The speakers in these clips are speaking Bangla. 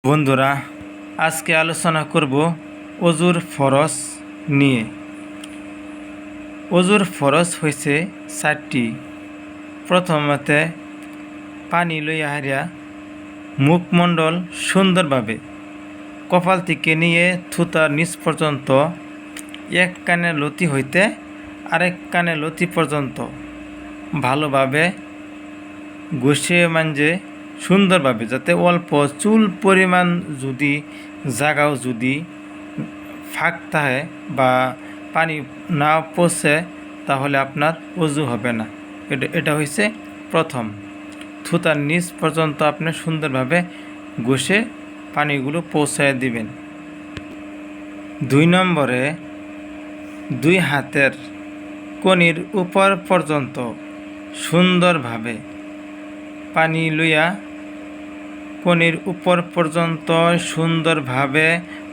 বন্ধুরা, আজকে আলোচনা করব অজুর ফরজ নিয়ে। অজুর ফরজ হয়েছে 4টি। প্রথমতে পানি লইয়া হারিয়া মুখমণ্ডল সুন্দরভাবে কপাল থেকে নিয়ে থুতার নিচ পর্যন্ত এক কানে লতি হইতে আরেক কানে লতি পর্যন্ত ভালোভাবে ঘষে মাঞ্জে সুন্দরভাবে, যাতে অল্প চুল পরিমাণ যদি জায়গাও যদি ফাঁক থাকে বা পানি না পৌঁছে, তাহলে আপনার অজু হবে না। এটা হয়েছে প্রথম। থুতার নিচ পর্যন্ত আপনি সুন্দরভাবে ঘষে পানিগুলো পৌঁছায় দিবেন। 2 নম্বরে 2 হাতের কনির উপর পর্যন্ত সুন্দরভাবে পানি লইয়া কনির উপর পর্যন্ত সুন্দরভাবে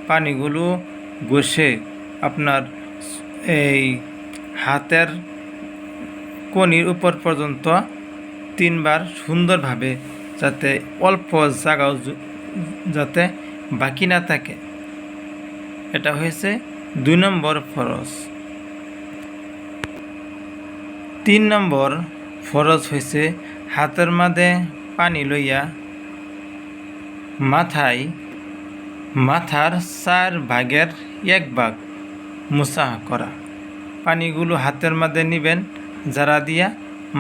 পানিগুলো ঘষে আপনার এই হাতের কনির উপর পর্যন্ত 3 বার সুন্দরভাবে, যাতে অল্প জায়গাও যাতে বাকি না থাকে। এটা হয়েছে 2 নম্বর ফরজ। 3 নম্বর ফরজ হয়েছে হাতের মাঝে পানি লইয়া মাথার 4 ভাগের 1 ভাগ মুসাহ করা। পানিগুলো হাতের মাঝে নিবেন, যারা দিয়া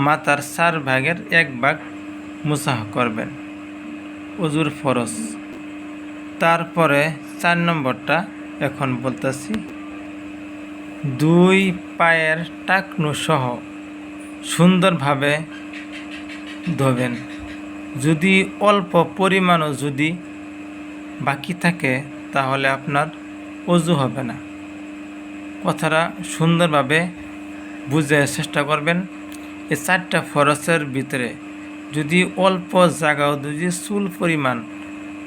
মাথার 4 ভাগের 1 ভাগ মুসাহ করবেন। অজুর ফরজ। তারপরে 4 নম্বরটা এখন বলতেছি। 2 পায়ের টাকনু সহ সুন্দরভাবে ধোবেন। যদি অল্প পরিমাণও যদি বাকি থাকে, তাহলে আপনার অজু হবে না। কথাটা সুন্দরভাবে বুঝার চেষ্টা করবেন। এই 4টা ফরজের ভিতরে যদি অল্প জায়গাও যদি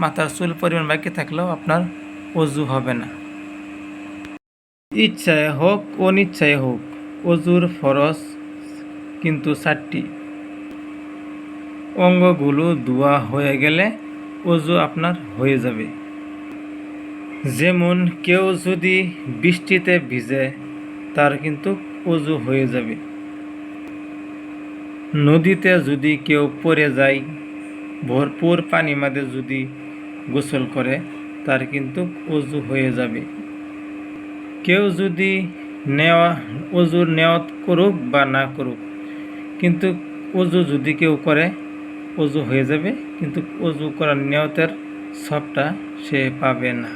মাথার চুল পরিমাণ বাকি থাকলেও আপনার অজু হবে না। ইচ্ছায় হোক অনিচ্ছায় হোক, অজুর ফরজ কিন্তু 4টি। অঙ্গগুলো ধোয়া হয়ে গেলে অজু আপনার হয়ে যাবে। যেমন কেউ যদি বৃষ্টিতে ভিজে, তার কিন্তু অজু হয়ে যাবে। নদীতে যদি কেউ পড়ে যায়, ভরপুর পানি মাঝে যদি গোসল করে, তার কিন্তু অজু হয়ে যাবে। কেউ যদি অজুর নিয়ত করুক বা না করুক, কিন্তু অজু যদি কেউ করে, অজু হয়ে যাবে, কিন্তু অজু করার নিয়তের সবটা সে পাবে না।